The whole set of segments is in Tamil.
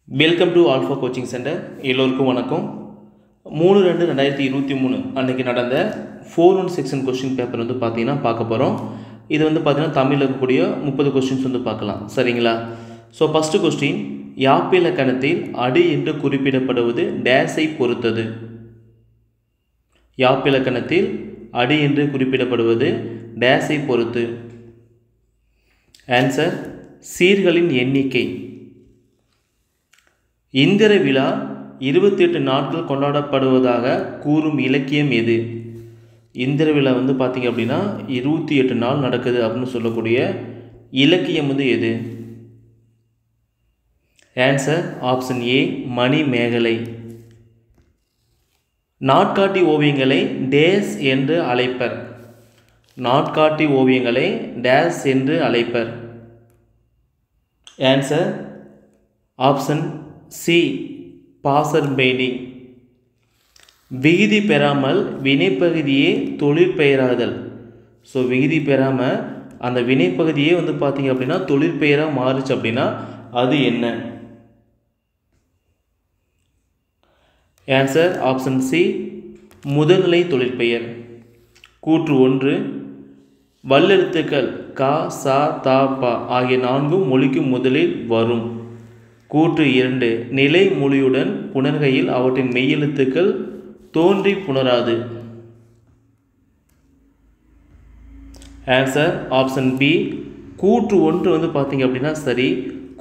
Welcome to alpha coaching centre. எல்லோருக்கும் வணக்கம். 3/2/2023 அன்றைக்கி நடந்த 4-1 செக்ஷன் கொஸ்டின் பேப்பர் பார்த்தீங்கன்னா பார்க்க போகிறோம். இது பார்த்தீங்கன்னா தமிழில் இருக்கக்கூடிய 30 கொஸ்டின்ஸ் பார்க்கலாம். சரிங்களா? ஸோ ஃபஸ்ட்டு கொஸ்டின், யாப்பிலக்கணத்தில் அடி என்று குறிப்பிடப்படுவது டேஸை பொறுத்தது. யாப்பிலக்கணத்தில் அடி என்று குறிப்பிடப்படுவது டேஸை பொறுத்து. ஆன்சர் சீர்களின் எண்ணிக்கை. இந்திர விழா 28 நாட்கள் கொண்டாடப்படுவதாக கூறும் இலக்கியம் எது? இந்திர விழா பார்த்திங்க அப்படின்னா 28 நாள் நடக்குது அப்படின்னு சொல்லக்கூடிய இலக்கியம் எது? ஆன்சர் ஆப்ஷன் ஏ, மணிமேகலை. நாட்காட்டி ஓவியங்களை டேஸ் என்று அழைப்பர். நாட்காட்டி ஓவியங்களை டேஸ் என்று அழைப்பர். ஆன்சர் ஆப்ஷன் சி, பாசர் பெயிண்டிங். விகுதி பெறாமல் வினைப்பகுதியே தொழிற்பெயராதல். ஸோ விகுதி பெறாமல் அந்த வினைப்பகுதியே பார்த்தீங்க அப்படின்னா தொழிற்பெயராக மாறுச்சு அப்படின்னா அது என்ன? ஆன்சர் ஆப்ஷன் சி, முதல்நிலை தொழிற்பெயர். கூற்று 1, வல்லெழுத்துக்கள் க, ச, த, ப ஆகிய 4 மொழிக்கு முதலில் வரும். கூற்று 2, நிலை மொழியுடன் புணர்கையில் அவற்றின் மெய்யெழுத்துக்கள் தோன்றி புணராது. ஆன்சர் ஆப்ஷன் பி, கூற்று 1 பார்த்தீங்க அப்படின்னா சரி,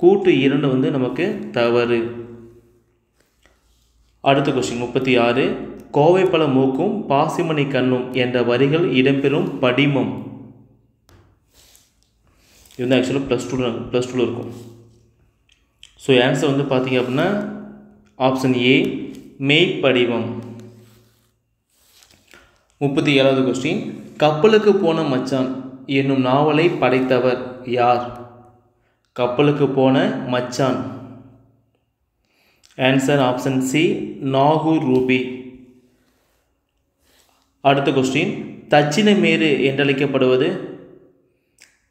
கூற்று 2 நமக்கு தவறு. அடுத்த கொஸ்டின் 36, கோவைப்பழ மூக்கும் பாசிமணி கண்ணும் என்ற வரிகள் இடம்பெறும் படிமம். இது ஆக்சுவலாக ப்ளஸ் டூவில் இருக்கும். ஸோ ஆன்சர் பார்த்தீங்க அப்படின்னா ஆப்ஷன் ஏ, மெய்ப்படிவம். 37வது கொஸ்டின், கப்பலுக்கு போன மச்சான் என்னும் நாவலை படைத்தவர் யார்? கப்பலுக்கு போன மச்சான். Answer option C, Nagore Rubi. அடுத்த கொஸ்டின், தட்சிணமேரு என்றழைக்கப்படுவது?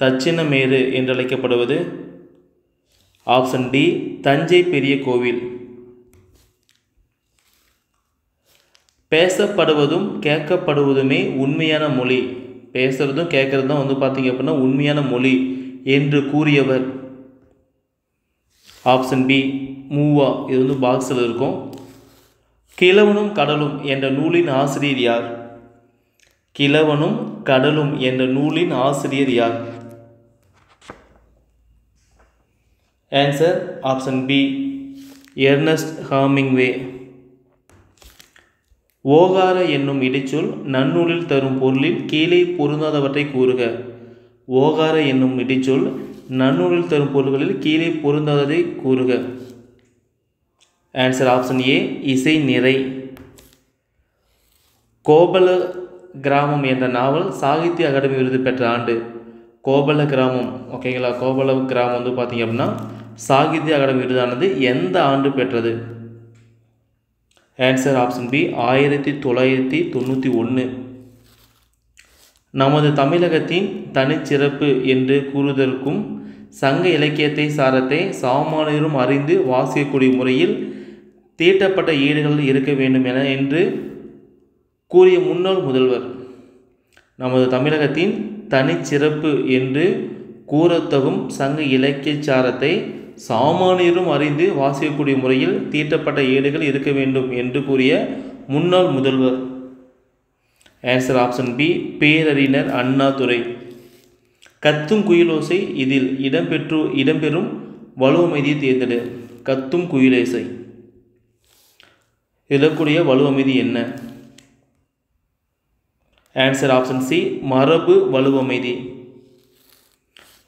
தட்சிணமேரு என்றழைக்கப்படுவது ஆப்ஷன் டி, தஞ்சை பெரிய கோவில். பேசப்படுவதும் கேட்கப்படுவதுமே உண்மையான மொழி. பேசுறதும் கேட்கறது தான் பார்த்தீங்க அப்படின்னா உண்மையான மொழி என்று கூறியவர்? ஆப்ஷன் பி, மூவா. இது பாக்ஸில் இருக்கும். கிழவனும் கடலும் என்ற நூலின் ஆசிரியர் யார்? கிழவனும் கடலும் என்ற நூலின் ஆசிரியர் யார்? Answer option B, Ernest Hemingway. ஓகார என்னும் இடைச்சொல் நன்னூலில் தரும் பொருளில் கீழே பொருந்தாதவற்றை கூறுக. ஓகார என்னும் இடைச்சொல் நன்னூலில் தரும் பொருள்களில் கீழே பொருந்தாததை கூறுக. ஆன்சர் ஆப்ஷன் ஏ, இசை நிறை. கோபல கிராமம் என்ற நாவல் சாகித்ய அகாடமி விருது பெற்ற ஆண்டு? கோபல கிராமம், ஓகேங்களா? கோபல கிராமம் பார்த்தீங்க அப்படின்னா சாகித்ய அகாடமி விருதானது எந்த ஆண்டு பெற்றது? Answer option B, 1991. நமது தமிழகத்தின் தனிச்சிறப்பு என்று கூறுதற்கும் சங்க இலக்கியத்தை சாரத்தை சாமானியரும் அறிந்து வாசிக்கக்கூடிய முறையில் தீட்டப்பட்ட ஈடுகள் இருக்க வேண்டும் என்று கூறிய முன்னாள் முதல்வர்? நமது தமிழகத்தின் தனிச்சிறப்பு என்று கூறத்தகும் சங்க இலக்கிய சாரத்தை சாமானியரும் அறிந்து வாசிக்கக்கூடிய முறையில் தீட்டப்பட்ட ஏடுகள் இருக்க வேண்டும் என்று கூறிய முன்னாள் முதல்வர்? ஆன்சர் ஆப்ஷன் பி, பேரறிஞர் அண்ணாதுரை. கத்தும் குயிலோசை இதில் இடம்பெறும் வலுவமைதியை தேர்ந்தெடு. கத்தும் குயிலோசை இதற்குரிய வலுவமைதி என்ன? ஆன்சர் ஆப்ஷன் சி, மரபு வலுவமைதி.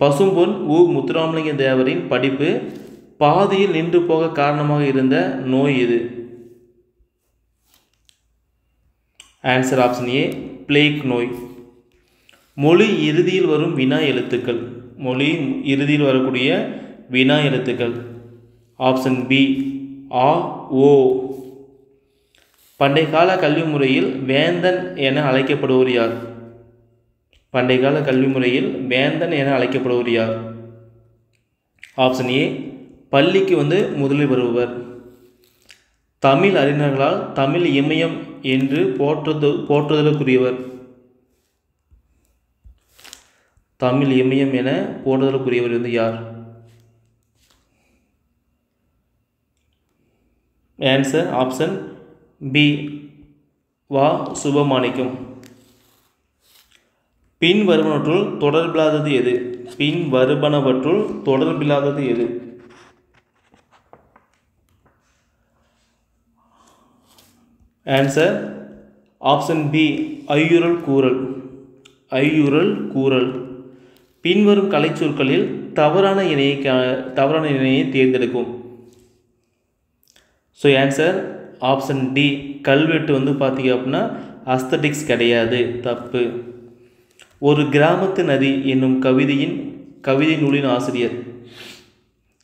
பசும்பொன் உ. முத்துராமலிங்க தேவரின் படிப்பு பாதியில் நின்று போக காரணமாக இருந்த நோய் எது? ஆன்சர் ஆப்ஷன் ஏ, பிளேக் நோய். மொழி இறுதியில் வரும் வினா எழுத்துக்கள். மொழி இறுதியில் வரக்கூடிய வினா எழுத்துக்கள். ஆப்ஷன் பி, ஆ, ஓ. பண்டைய கால கல்வி முறையில் வேந்தன் என அழைக்கப்படுவோர் யார்? பண்டைய கால கல்வி முறையில் வேந்தன் என அழைக்கப்படுவோர் யார்? ஆப்ஷன் ஏ, பள்ளிக்கு வந்து முதலில் வருபவர். தமிழ் அறிஞர்களால் தமிழ் இமயம் என்று போற்றுதலுக்குரியவர். தமிழ் இமயம் என போற்றுதலுக்குரியவர் வந்து யார்? ஆன்சர் ஆப்ஷன் பி வா சுபமாணிக்கம். பின் வருவனவற்றுள் தொடர்பில்லாதது எது? பின் வருவனவற்றுள் தொடர்பில்லாதது எது? ஆன்சர் ஆப்ஷன் பி ஐயுறல் கூறல். ஐயுறல் கூறல். பின்வரும் கலைச்சொற்களில் தவறான இணையை தேர்ந்தெடுக்கும். ஸோ ஆன்சர் ஆப்ஷன் டி கல்வெட்டு வந்து பார்த்தீங்க அப்படின்னா அஸ்தட்டிக்ஸ் கிடையாது, தப்பு. ஒரு கிராமத்து நதி என்னும் கவிதை நூலின் ஆசிரியர்.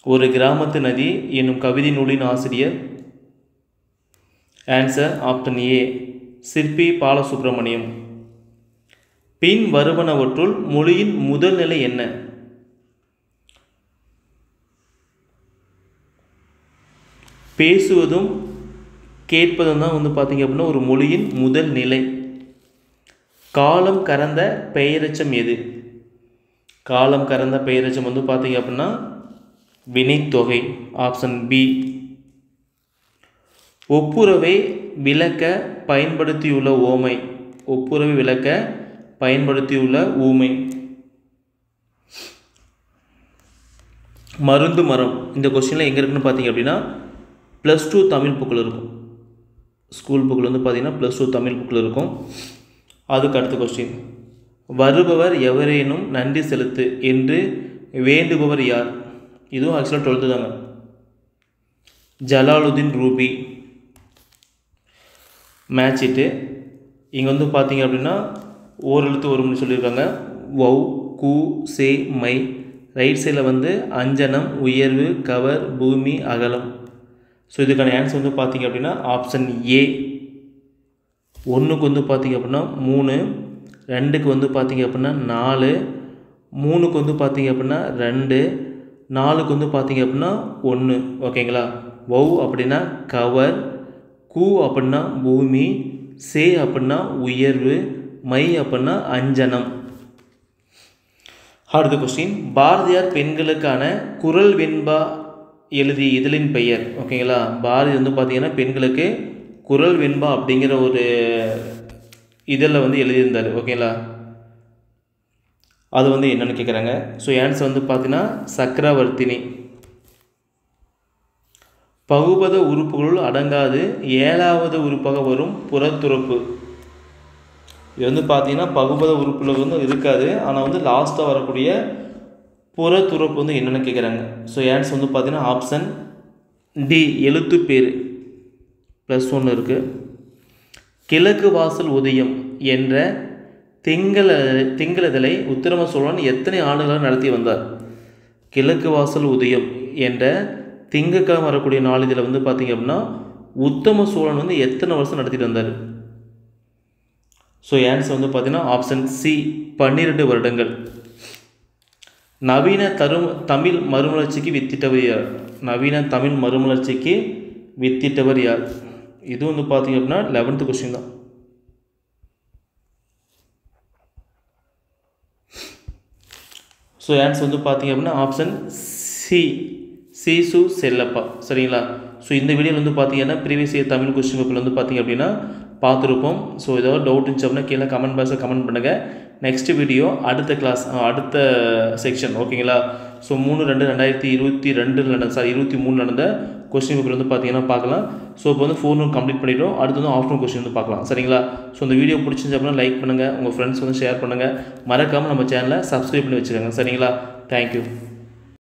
ஒரு கிராமத்து நதி என்னும் கவிதை நூலின் ஆசிரியர். ஆன்சர் ஆப்ஷன் ஏ சிற்பி பாலசுப்ரமணியம். பின் வருவனவற்றுள் மொழியின் முதல் நிலை என்ன? பேசுவதும் கேட்பதும் தான் வந்து பார்த்தீங்க அப்படின்னா ஒரு மொழியின் முதல் நிலை. காலம் கறந்த பெயரெச்சம் எது? காலம் கறந்த பெயரெச்சம் வந்து பார்த்தீங்க அப்படின்னா வினைத்தொகை. Option B. ஒப்புரவை விளக்க பயன்படுத்தியுள்ள ஓமை. ஒப்புரவை விளக்க பயன்படுத்தியுள்ள ஊமை. மருந்து மரம் இந்த கொஸ்டினில் எங்கே இருக்குன்னு பார்த்தீங்க அப்படின்னா +2 தமிழ் புக்கில் இருக்கும். ஸ்கூல் புக்கில் வந்து பார்த்தீங்கன்னா +2 தமிழ் புக்கில் இருக்கும். அதுக்கு அடுத்த கொஸ்டின், வருபவர் எவரேனும் நன்றி செலுத்து என்று வேண்டுபவர் யார்? இதுவும் ஆக்சுவலாக 12th தாங்க. ஜலாலுதீன் ரூபி. மேட்ச் இட்டு இங்கே வந்து பார்த்தீங்க அப்படின்னா ஓரெழுத்து வரும்னு சொல்லியிருக்காங்க. வௌ கு சே மை. ரைட் சைடில் வந்து அஞ்சனம் உயர்வு கவர் பூமி அகலம். ஸோ இதுக்கான ஆன்சர் வந்து பார்த்தீங்க அப்படின்னா ஆப்ஷன் ஏ. 1க்கு வந்து பார்த்தீங்க அப்படின்னா 3, 2க்கு வந்து பார்த்தீங்க அப்படின்னா 4, 3க்கு வந்து பார்த்தீங்க அப்படின்னா 2, 4க்கு வந்து பார்த்தீங்க அப்படின்னா 1. ஓகேங்களா? வௌ அப்படின்னா கவர், கு அப்படின்னா பூமி, சே அப்படின்னா உயர்வு, மை அப்படின்னா அஞ்சனம். அடுத்த கொஸ்டின், பாரதியார் பெண்களுக்கான குரல் வெண்பா எழுதிய இதழின் பெயர். ஓகேங்களா? பாரதி வந்து பார்த்தீங்கன்னா பெண்களுக்கு குரல் வெண்பா அப்படிங்கிற ஒரு இதழில் வந்து எழுதியிருந்தார். ஓகேங்களா? அது வந்து என்னென்னு கேட்குறாங்க. ஸோ ஆன்சர் வந்து பார்த்தீங்கன்னா சக்கரவர்த்தினி. பகுபத உறுப்புகளுள் அடங்காது 7வது உறுப்பாக வரும் புறத்துறுப்பு. இது வந்து பார்த்தீங்கன்னா பகுபத உறுப்புல வந்து இருக்காது, ஆனால் வந்து லாஸ்ட்டாக வரக்கூடிய புறத்துறுப்பு வந்து என்னென்னு கேட்குறாங்க. ஸோ ஆன்சர் வந்து பார்த்தீங்கன்னா ஆப்ஷன் டி எழுத்து பேர். +1 இருக்குது. கிழக்கு வாசல் உதயம் என்ற திங்களதலை உத்தம சோழன் எத்தனை ஆண்டுகளாக நடத்தி வந்தார்? கிழக்கு வாசல் உதயம் என்ற திங்கக்கிழமை வரக்கூடிய நாளிதழில் வந்து பார்த்தீங்க அப்படின்னா உத்தம சோழன் வந்து எத்தனை வருஷம் நடத்திட்டு வந்தார்? ஸோ ஆன்சர் வந்து பார்த்தீங்கன்னா ஆப்ஷன் சி 12 வருடங்கள். நவீன தமிழ் மறுமலர்ச்சிக்கு வித்திட்டவர் யார்? நவீன தமிழ் மறுமலர்ச்சிக்கு வித்திட்டவர் யார்? இது வந்து பார்த்தீங்க அப்படின்னா 11th கொஸ்டின் தான். ஸோ ஆன்சர் வந்து பார்த்தீங்க அப்படின்னா ஆப்ஷன் சி சீசு செல்லப்பா. சரிங்களா? ஸோ இந்த வீடியோவில் வந்து பார்த்தீங்கன்னா ப்ரீவியஸ் இயர் தமிழ் கொஸ்டின் பேப்பரில் வந்து பார்த்தீங்க அப்படின்னா பார்த்துருப்போம். ஸோ ஏதாவது டவுட் இருந்துச்சு அப்படின்னா கீழே கமெண்ட் பாக்ஸில் கமெண்ட் பண்ணுங்கள். நெக்ஸ்ட் வீடியோ அடுத்த கிளாஸ் அடுத்த செக்ஷன். ஓகேங்களா? ஸோ 3/2/2022 நடந்த கொஸ்டின் பேப்பர் வந்து பார்த்தீங்கன்னா பார்க்கலாம். ஸோ இப்போ வந்து 4 கம்ப்ளீட் பண்ணிவிட்டோம். அடுத்து வந்து ஆஃப்டர்நூன் கொஸ்டின் வந்து பார்க்கலாம். சரிங்களா? ஸோ இந்த வீடியோ பிடிச்சிருந்துச்சு அப்படின்னா லைக் பண்ணுங்கள், உங்கள் ஃப்ரெண்ட்ஸ் வந்து ஷேர் பண்ணுங்கள். மறக்காமல் நம்ம சேனலை சப்ஸ்கிரைப் பண்ணி வச்சுக்கோங்க. சரிங்களா? தேங்க்யூ.